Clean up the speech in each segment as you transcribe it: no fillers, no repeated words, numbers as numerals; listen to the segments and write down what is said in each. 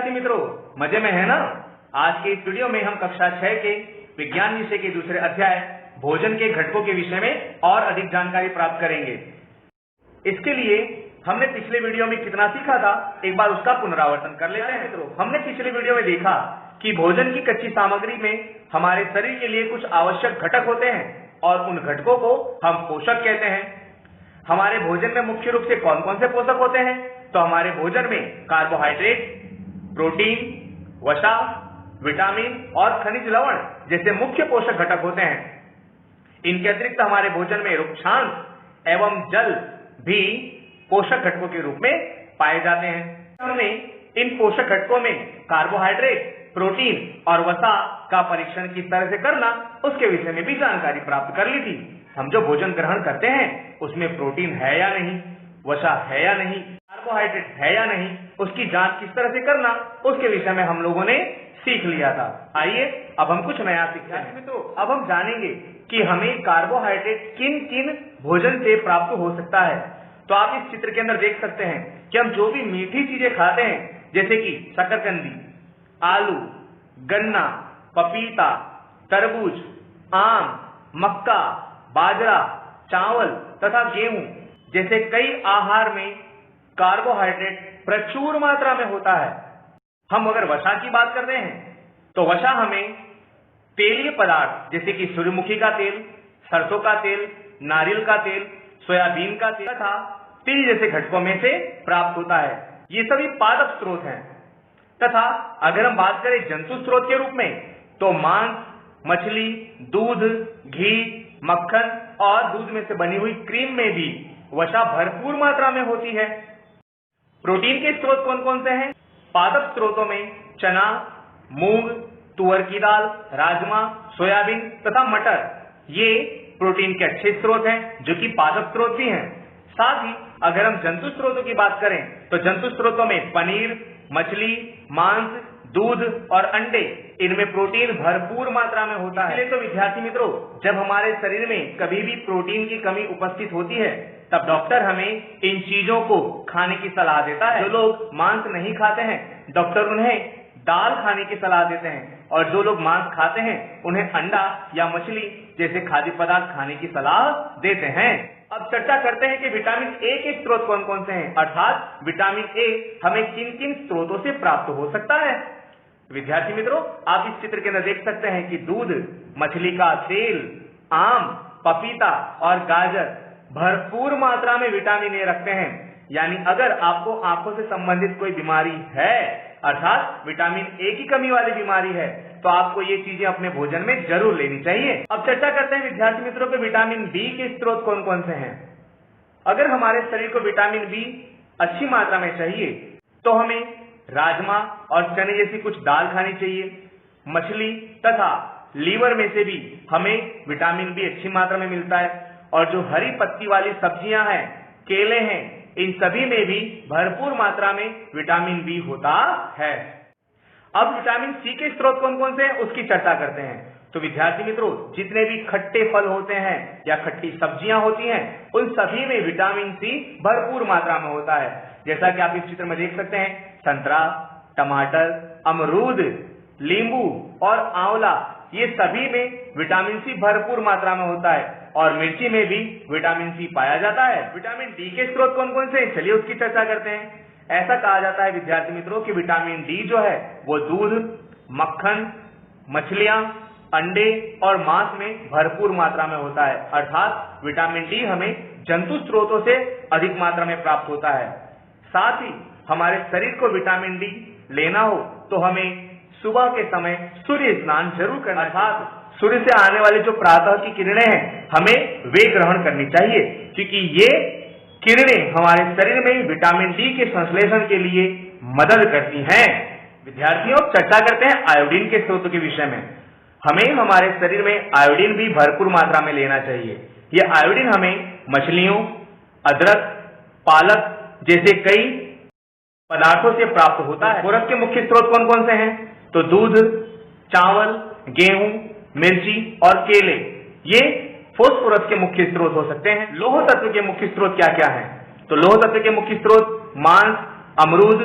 विद्यार्थी मित्रों, मजे में है ना? आज के इस वीडियो में हम कक्षा 6 के विज्ञान विषय के दूसरे अध्याय भोजन के घटकों के विषय में और अधिक जानकारी प्राप्त करेंगे। इसके लिए हमने पिछले वीडियो में कितना सीखा था, एक बार उसका पुनरावर्तन कर लेते हैं मित्रों। हमने पिछले वीडियो में देखा कि भोजन की कच्ची सामग्री में हमारे शरीर के लिए कुछ आवश्यक घटक होते हैं और उन घटकों को हम पोषक कहते हैं। हमारे भोजन में मुख्य रूप से कौन कौन से पोषक होते हैं? तो हमारे भोजन में कार्बोहाइड्रेट, प्रोटीन, वसा, विटामिन और खनिज लवण जैसे मुख्य पोषक घटक होते हैं। इनके अतिरिक्त हमारे भोजन में रुक्षांश एवं जल भी पोषक घटकों के रूप में पाए जाते हैं। हमने इन पोषक घटकों में कार्बोहाइड्रेट, प्रोटीन और वसा का परीक्षण किस तरह से करना, उसके विषय में भी जानकारी प्राप्त कर ली थी। हम जो भोजन ग्रहण करते हैं उसमें प्रोटीन है या नहीं, वसा है या नहीं, कार्बोहाइड्रेट है या नहीं, उसकी जांच किस तरह से करना, उसके विषय में हम लोगों ने सीख लिया था। आइए अब हम कुछ नया सीखते हैं मित्रों। अब हम जानेंगे कि हमें कार्बोहाइड्रेट किन किन भोजन से प्राप्त हो सकता है। तो आप इस चित्र के अंदर देख सकते हैं कि हम जो भी मीठी चीजें खाते हैं, जैसे कि शकरकंदी, आलू, गन्ना, पपीता, तरबूज, आम, मक्का, बाजरा, चावल तथा गेहूं जैसे कई आहार में कार्बोहाइड्रेट प्रचुर मात्रा में होता है। हम अगर वसा की बात करते हैं तो वसा हमें तेलीय पदार्थ जैसे कि सूर्यमुखी का तेल, सरसों का तेल, नारियल का तेल, सोयाबीन का तेल तथा तिल जैसे घटकों में से प्राप्त होता है। ये सभी पादप स्रोत हैं। तथा अगर हम बात करें जंतु स्रोत के रूप में तो मांस, मछली, दूध, घी, मक्खन और दूध में से बनी हुई क्रीम में भी वसा भरपूर मात्रा में होती है। प्रोटीन के स्रोत कौन कौन से हैं? पादप स्रोतों में चना, मूंग, तुअर की दाल, राजमा, सोयाबीन तथा मटर ये प्रोटीन के अच्छे स्रोत हैं जो कि पादप स्रोत भी हैं। साथ ही अगर हम जंतु स्रोतों की बात करें तो जंतु स्रोतों में पनीर, मछली, मांस, दूध और अंडे, इनमें प्रोटीन भरपूर मात्रा में होता है। इसलिए तो विद्यार्थी मित्रों, जब हमारे शरीर में कभी भी प्रोटीन की कमी उपस्थित होती है तब डॉक्टर हमें इन चीजों को खाने की सलाह देता है। जो लोग मांस नहीं खाते हैं डॉक्टर उन्हें दाल खाने की सलाह देते हैं, और जो लोग मांस खाते हैं उन्हें अंडा या मछली जैसे खाद्य पदार्थ खाने की सलाह देते हैं। अब चर्चा करते हैं कि विटामिन ए के स्रोत कौन कौन से हैं, अर्थात विटामिन ए हमें किन किन स्रोतों से प्राप्त हो सकता है। विद्यार्थी मित्रों, आप इस चित्र के अंदर देख सकते हैं कि दूध, मछली का तेल, आम, पपीता और गाजर भरपूर मात्रा में विटामिन ए रखते हैं। यानी अगर आपको आंखों से संबंधित कोई बीमारी है, अर्थात विटामिन ए की कमी वाली बीमारी है, तो आपको ये चीजें अपने भोजन में जरूर लेनी चाहिए। अब चर्चा करते हैं विद्यार्थी मित्रों के विटामिन बी के स्रोत कौन कौन से हैं। अगर हमारे शरीर को विटामिन बी अच्छी मात्रा में चाहिए तो हमें राजमा और चने जैसी कुछ दाल खानी चाहिए। मछली तथा लीवर में से भी हमें विटामिन बी अच्छी मात्रा में मिलता है, और जो हरी पत्ती वाली सब्जियां हैं, केले हैं, इन सभी में भी भरपूर मात्रा में विटामिन बी होता है। अब विटामिन सी के स्रोत कौन कौन से हैं उसकी चर्चा करते हैं। तो विद्यार्थी मित्रों, जितने भी खट्टे फल होते हैं या खट्टी सब्जियां होती हैं उन सभी में विटामिन सी भरपूर मात्रा में होता है। जैसा कि आप इस चित्र में देख सकते हैं, संतरा, टमाटर, अमरूद, नींबू और आंवला, ये सभी में विटामिन सी भरपूर मात्रा में होता है, और मिर्ची में भी विटामिन सी पाया जाता है। विटामिन डी के स्रोत कौन कौन से हैं, चलिए उसकी चर्चा करते हैं। ऐसा कहा जाता है विद्यार्थी मित्रों कि विटामिन डी जो है वो दूध, मक्खन, मछलियां, अंडे और मांस में भरपूर मात्रा में होता है, अर्थात विटामिन डी हमें जंतु स्रोतों से अधिक मात्रा में प्राप्त होता है। साथ ही हमारे शरीर को विटामिन डी लेना हो तो हमें सुबह के समय सूर्य स्नान जरूर करना, अर्थात सूर्य से आने वाली जो प्रातः की किरणें हैं हमें वे ग्रहण करनी चाहिए, क्योंकि ये किरणें हमारे शरीर में विटामिन डी के संश्लेषण के लिए मदद करती हैं। विद्यार्थियों, चर्चा करते हैं आयोडीन के स्रोतों के विषय में। हमें हमारे शरीर में आयोडीन भी भरपूर मात्रा में लेना चाहिए। ये आयोडीन हमें मछलियों, अदरक, पालक जैसे कई पदार्थों से प्राप्त होता है। फास्फोरस के मुख्य स्रोत कौन कौन से हैं? तो दूध, चावल, गेहूं, मिर्ची और केले, ये फास्फोरस के मुख्य स्रोत हो सकते हैं। लौह तत्व के मुख्य स्रोत क्या क्या हैं? तो लौह तत्व के मुख्य स्रोत मांस, अमरूद,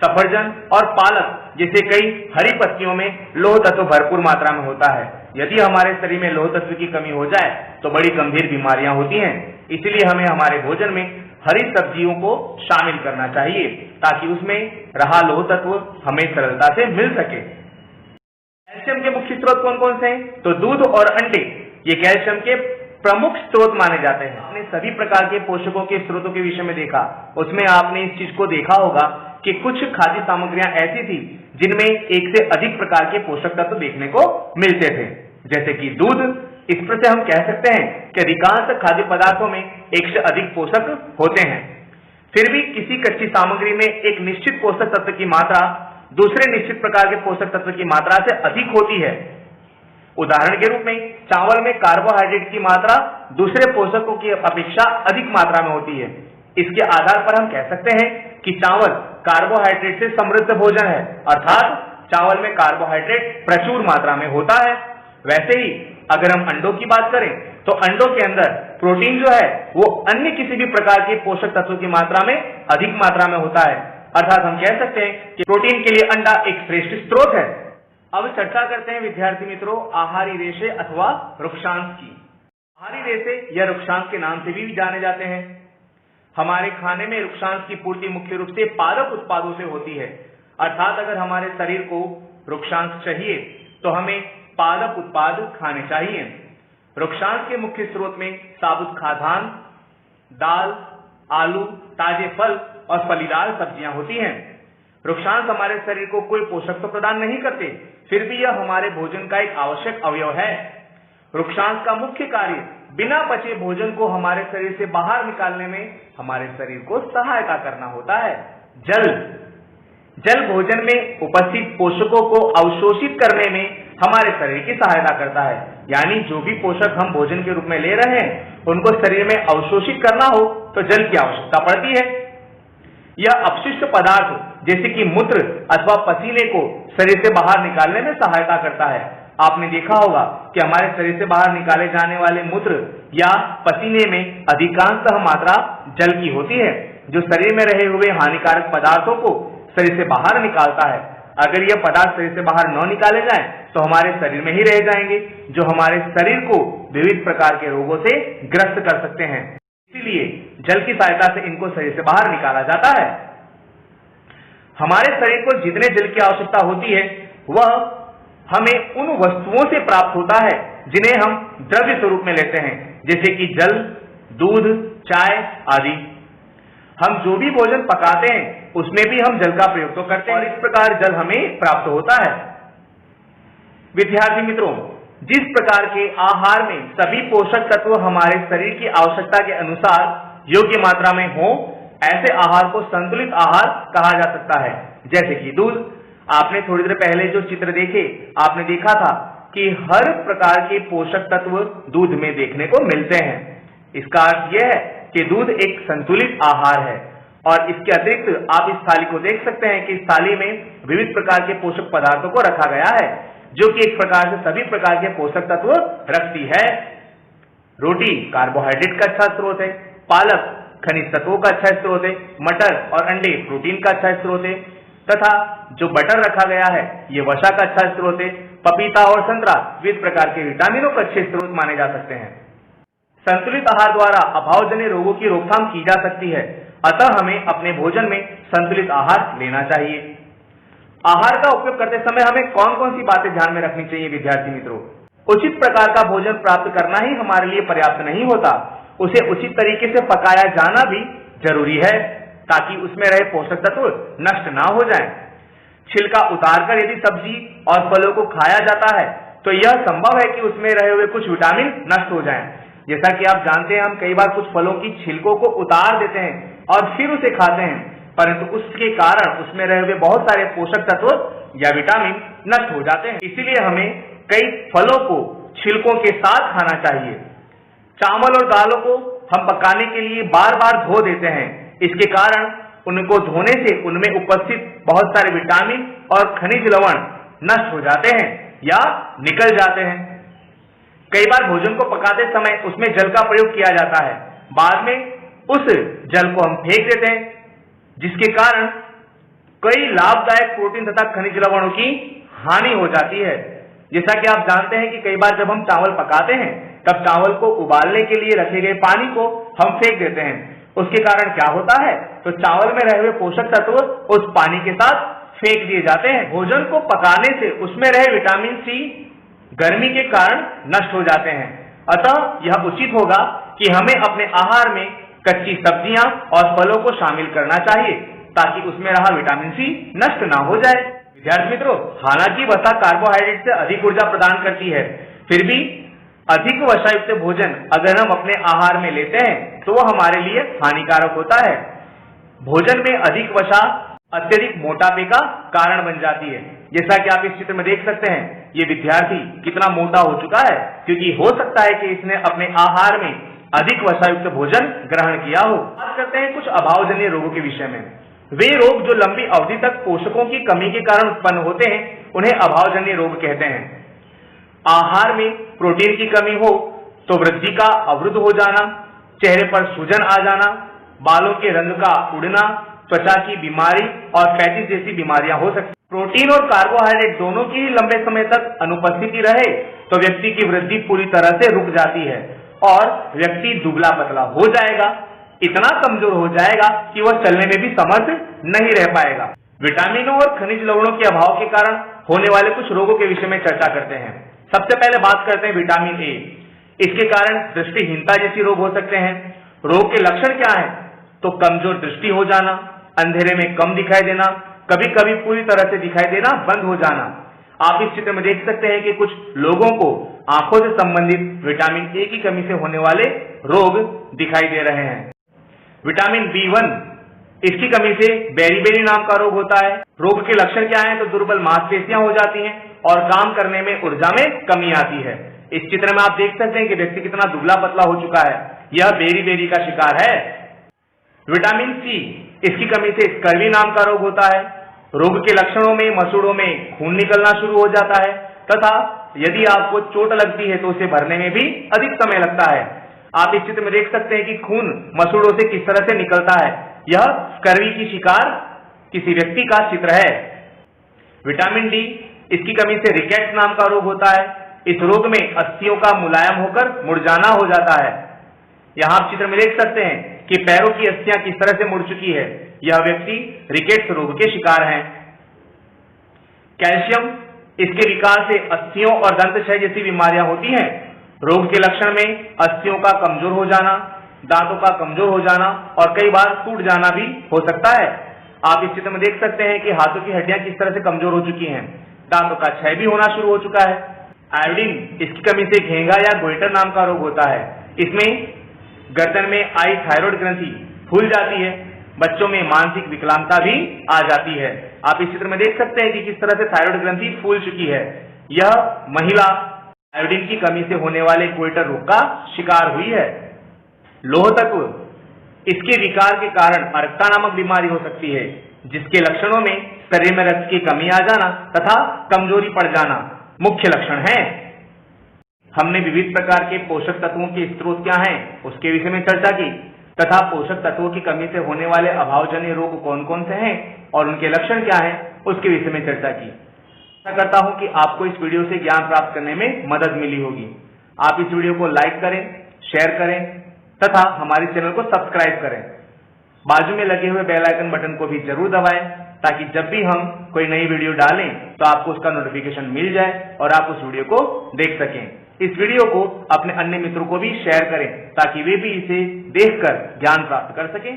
सफरजन और पालक जैसे कई हरी पत्तियों में लौह तत्व भरपूर मात्रा में होता है। यदि हमारे शरीर में लौह तत्व की कमी हो जाए तो बड़ी गंभीर बीमारियां होती हैं। इसलिए हमें हमारे भोजन में हरी सब्जियों को शामिल करना चाहिए ताकि उसमें रहा लौह तत्व हमें सरलता से मिल सके। कैल्शियम के मुख्य स्रोत कौन कौन से हैं? तो दूध और अंडे ये कैल्शियम के प्रमुख स्रोत माने जाते हैं। आपने सभी प्रकार के पोषकों के स्रोतों के विषय में देखा, उसमें आपने इस चीज को देखा होगा कि कुछ खाद्य सामग्रियां ऐसी थी जिनमें एक से अधिक प्रकार के पोषक तत्व देखने को मिलते थे, जैसे कि दूध। इस पर से हम कह सकते हैं कि अधिकांश खाद्य पदार्थों में एक से अधिक पोषक होते हैं। फिर भी किसी कच्ची सामग्री में एक निश्चित पोषक तत्व की मात्रा दूसरे निश्चित प्रकार के पोषक तत्व की मात्रा से अधिक होती है। उदाहरण के रूप में चावल में कार्बोहाइड्रेट की मात्रा दूसरे पोषकों की अपेक्षा अधिक मात्रा में होती है। इसके आधार पर हम कह सकते हैं कि चावल कार्बोहाइड्रेट से समृद्ध भोजन है, अर्थात चावल में कार्बोहाइड्रेट प्रचुर मात्रा में होता है। वैसे ही अगर हम अंडों की बात करें तो अंडों के अंदर प्रोटीन जो है वो अन्य किसी भी प्रकार के पोषक तत्वों की मात्रा में अधिक मात्रा में होता है, अर्थात हम कह सकते हैं कि प्रोटीन के लिए अंडा एक श्रेष्ठ स्रोत है। अब चर्चा करते हैं विद्यार्थी मित्रों आहारी रेशे अथवा रुक्षांश की। आहारी रेशे या रुक्षांश के नाम से भी जाने जाते हैं। हमारे खाने में रुक्षांश की पूर्ति मुख्य रूप से पादप उत्पादों से होती है, अर्थात अगर हमारे शरीर को रुक्षांश चाहिए तो हमें पादप उत्पाद खाने चाहिए। रुक्षांश के मुख्य स्रोत में साबुत खाद्यान्न, दाल, आलू, ताजे फल और फलीदार सब्जियां होती हैं। रुक्षांश हमारे शरीर को कोई पोषक तो प्रदान नहीं करते, फिर भी यह हमारे भोजन का एक आवश्यक अवयव है। रुक्षांश का मुख्य कार्य बिना पचे भोजन को हमारे शरीर से बाहर निकालने में हमारे शरीर को सहायता करना होता है। जल भोजन में उपस्थित पोषकों को अवशोषित करने में हमारे शरीर की सहायता करता है, यानी जो भी पोषक हम भोजन के रूप में ले रहे हैं उनको शरीर में अवशोषित करना हो तो जल की आवश्यकता पड़ती है। यह अपशिष्ट पदार्थ जैसे कि मूत्र अथवा पसीने को शरीर से बाहर निकालने में सहायता करता है। आपने देखा होगा कि हमारे शरीर से बाहर निकाले जाने वाले मूत्र या पसीने में अधिकांशतः मात्रा जल की होती है, जो शरीर में रहे हुए हानिकारक पदार्थों को शरीर से बाहर निकालता है। अगर यह पदार्थ शरीर से बाहर न निकाले जाएं तो हमारे शरीर में ही रह जाएंगे, जो हमारे शरीर को विविध प्रकार के रोगों से ग्रस्त कर सकते हैं। इसीलिए जल की सहायता से इनको शरीर से बाहर निकाला जाता है। हमारे शरीर को जितने जल की आवश्यकता होती है वह हमें उन वस्तुओं से प्राप्त होता है जिन्हें हम द्रव्य स्वरूप में लेते हैं, जैसे कि जल, दूध, चाय आदि। हम जो भी भोजन पकाते हैं उसमें भी हम जल का प्रयोग तो करते हैं और इस प्रकार जल हमें प्राप्त होता है। विद्यार्थी मित्रों, जिस प्रकार के आहार में सभी पोषक तत्व हमारे शरीर की आवश्यकता के अनुसार योग्य मात्रा में हो, ऐसे आहार को संतुलित आहार कहा जा सकता है। जैसे कि दूध, आपने थोड़ी देर पहले जो चित्र देखे आपने देखा था कि हर प्रकार के पोषक तत्व दूध में देखने को मिलते हैं। इसका अर्थ यह है कि दूध एक संतुलित आहार है। और इसके अतिरिक्त आप इस थाली को देख सकते हैं कि इस थाली में विविध प्रकार के पोषक पदार्थों को रखा गया है, जो कि एक प्रकार से सभी प्रकार के पोषक तत्व रखती है। रोटी कार्बोहाइड्रेट का अच्छा स्रोत है, पालक खनिज तत्वों का अच्छा स्रोत है, मटर और अंडे प्रोटीन का अच्छा स्रोत है, तथा जो बटर रखा गया है ये वसा का अच्छा स्रोत है। पपीता और संतरा विविध प्रकार के विटामिनों के अच्छे स्रोत माने जा सकते हैं। संतुलित आहार द्वारा अभावजन्य रोगों की रोकथाम की जा सकती है, अतः हमें अपने भोजन में संतुलित आहार लेना चाहिए। आहार का उपयोग करते समय हमें कौन कौन सी बातें ध्यान में रखनी चाहिए विद्यार्थी मित्रों? उचित प्रकार का भोजन प्राप्त करना ही हमारे लिए पर्याप्त नहीं होता, उसे उचित तरीके से पकाया जाना भी जरूरी है ताकि उसमें रहे पोषक तत्व नष्ट ना हो जाएं। छिलका उतारकर यदि सब्जी और फलों को खाया जाता है तो यह संभव है कि उसमें रहे हुए कुछ विटामिन नष्ट हो जाएं। जैसा कि आप जानते हैं हम कई बार कुछ फलों की छिलकों को उतार देते हैं और फिर उसे खाते हैं, परंतु उसके कारण उसमें रहे हुए बहुत सारे पोषक तत्व या विटामिन नष्ट हो जाते हैं। इसीलिए हमें कई फलों को छिलकों के साथ खाना चाहिए। चावल और दालों को हम पकाने के लिए बार बार धो देते हैं, इसके कारण उनको धोने से उनमें उपस्थित बहुत सारे विटामिन और खनिज लवण नष्ट हो जाते हैं या निकल जाते हैं। कई बार भोजन को पकाते समय उसमें जल का प्रयोग किया जाता है, बाद में उस जल को हम फेंक देते हैं, जिसके कारण कई लाभदायक प्रोटीन तथा खनिज लवणों की हानि हो जाती है। जैसा कि आप जानते हैं कि कई बार जब हम चावल पकाते हैं तब चावल को उबालने के लिए रखे गए पानी को हम फेंक देते हैं। उसके कारण क्या होता है, तो चावल में रहे हुए पोषक तत्व उस पानी के साथ फेंक दिए जाते हैं। भोजन को पकाने से उसमें रहे विटामिन सी गर्मी के कारण नष्ट हो जाते हैं। अतः यह उचित होगा कि हमें अपने आहार में कच्ची सब्जियां और फलों को शामिल करना चाहिए ताकि उसमें रहा विटामिन सी नष्ट ना हो जाए। विद्यार्थी मित्रों, हालांकि वसा कार्बोहाइड्रेट से अधिक ऊर्जा प्रदान करती है, फिर भी अधिक वसायुक्त भोजन अगर हम अपने आहार में लेते हैं तो वह हमारे लिए हानिकारक होता है। भोजन में अधिक वसा अत्यधिक मोटापे का कारण बन जाती है। जैसा कि आप इस चित्र में देख सकते हैं, ये विद्यार्थी कितना मोटा हो चुका है, क्योंकि हो सकता है कि इसने अपने आहार में अधिक वसायुक्त भोजन ग्रहण किया हो। बात करते हैं कुछ अभावजन्य रोगों के विषय में। वे रोग जो लंबी अवधि तक पोषकों की कमी के कारण उत्पन्न होते हैं उन्हें अभावजन्य रोग कहते हैं। आहार में प्रोटीन की कमी हो तो वृद्धि का अवरुद्ध हो जाना, चेहरे पर सूजन आ जाना, बालों के रंग का उड़ना, त्वचा की बीमारी और पैटिस जैसी बीमारियां हो सकती। प्रोटीन और कार्बोहाइड्रेट दोनों की लंबे समय तक अनुपस्थिति रहे तो व्यक्ति की वृद्धि पूरी तरह से रुक जाती है और व्यक्ति दुबला पतला हो जाएगा, इतना कमजोर हो जाएगा कि वह चलने में भी समर्थ नहीं रह पाएगा। विटामिनों और खनिज लवणों के अभाव के कारण होने वाले कुछ रोगों के विषय में चर्चा करते हैं। सबसे पहले बात करते हैं विटामिन ए। इसके कारण दृष्टिहीनता जैसी रोग हो सकते हैं। रोग के लक्षण क्या है, तो कमजोर दृष्टि हो जाना, अंधेरे में कम दिखाई देना, कभी कभी पूरी तरह से दिखाई देना बंद हो जाना। आप इस चित्र में देख सकते हैं कि कुछ लोगों को आंखों से संबंधित विटामिन ए की कमी से होने वाले रोग दिखाई दे रहे हैं। विटामिन B1, इसकी कमी से बेरीबेरी नाम का रोग होता है। रोग के लक्षण क्या हैं, तो दुर्बल मांसपेशियां हो जाती हैं और काम करने में ऊर्जा में कमी आती है। इस चित्र में आप देख सकते हैं कि व्यक्ति कितना दुबला पतला हो चुका है, यह बेरीबेरी का शिकार है। विटामिन सी, इसकी कमी से स्कर्वी नाम का रोग होता है। रोग के लक्षणों में मसूड़ों में खून निकलना शुरू हो जाता है तथा यदि आपको चोट लगती है तो उसे भरने में भी अधिक समय लगता है। आप इस चित्र में देख सकते हैं कि खून मसूड़ों से किस तरह से निकलता है। यह स्कर्वी की शिकार किसी व्यक्ति का चित्र है। विटामिन डी, इसकी कमी से रिकेट्स नाम का रोग होता है। इस रोग में अस्थियों का मुलायम होकर मुरझाना हो जाता है। यहां आप चित्र में देख सकते हैं कि पैरों की अस्थियां किस तरह से मुड़ चुकी है। यह व्यक्ति रिकेट्स रोग के शिकार हैं। कैल्शियम, इसके विकार से अस्थियों और दंतक्षय जैसी बीमारियां होती हैं। रोग के लक्षण में अस्थियों का कमजोर हो जाना, दांतों का कमजोर हो जाना और कई बार टूट जाना भी हो सकता है। आप इस चित्र में देख सकते हैं कि हाथों की हड्डियां किस तरह से कमजोर हो चुकी हैं। दांतों का क्षय भी होना शुरू हो चुका है। आयोडीन, इसकी कमी से घेंगा या गोइटर नाम का रोग होता है। इसमें गर्दन में आई थायराइड ग्रंथि फूल जाती है। बच्चों में मानसिक विकलांगता भी आ जाती है। आप इस चित्र में देख सकते हैं कि किस तरह से थायराइड ग्रंथि फूल चुकी है। यह महिला आयोडीन की कमी से होने वाले गोइटर रोग का शिकार हुई है। लोह तत्व, इसके विकार के कारण अर्कता नामक बीमारी हो सकती है, जिसके लक्षणों में शरीर में रक्त की कमी आ जाना तथा कमजोरी पड़ जाना मुख्य लक्षण हैं। हमने विविध प्रकार के पोषक तत्वों के स्रोत क्या हैं उसके विषय में चर्चा की तथा पोषक तत्वों की कमी से होने वाले अभावजन्य रोग कौन कौन से हैं और उनके लक्षण क्या हैं उसके विषय में चर्चा की। आशा करता हूं कि आपको इस वीडियो से ज्ञान प्राप्त करने में मदद मिली होगी। आप इस वीडियो को लाइक करें, शेयर करें तथा हमारे चैनल को सब्सक्राइब करें। बाजू में लगे हुए बेल आइकन बटन को भी जरूर दबाएं ताकि जब भी हम कोई नई वीडियो डालें तो आपको उसका नोटिफिकेशन मिल जाए और आप उस वीडियो को देख सकें। इस वीडियो को अपने अन्य मित्रों को भी शेयर करें ताकि वे भी इसे देखकर ज्ञान प्राप्त कर सकें।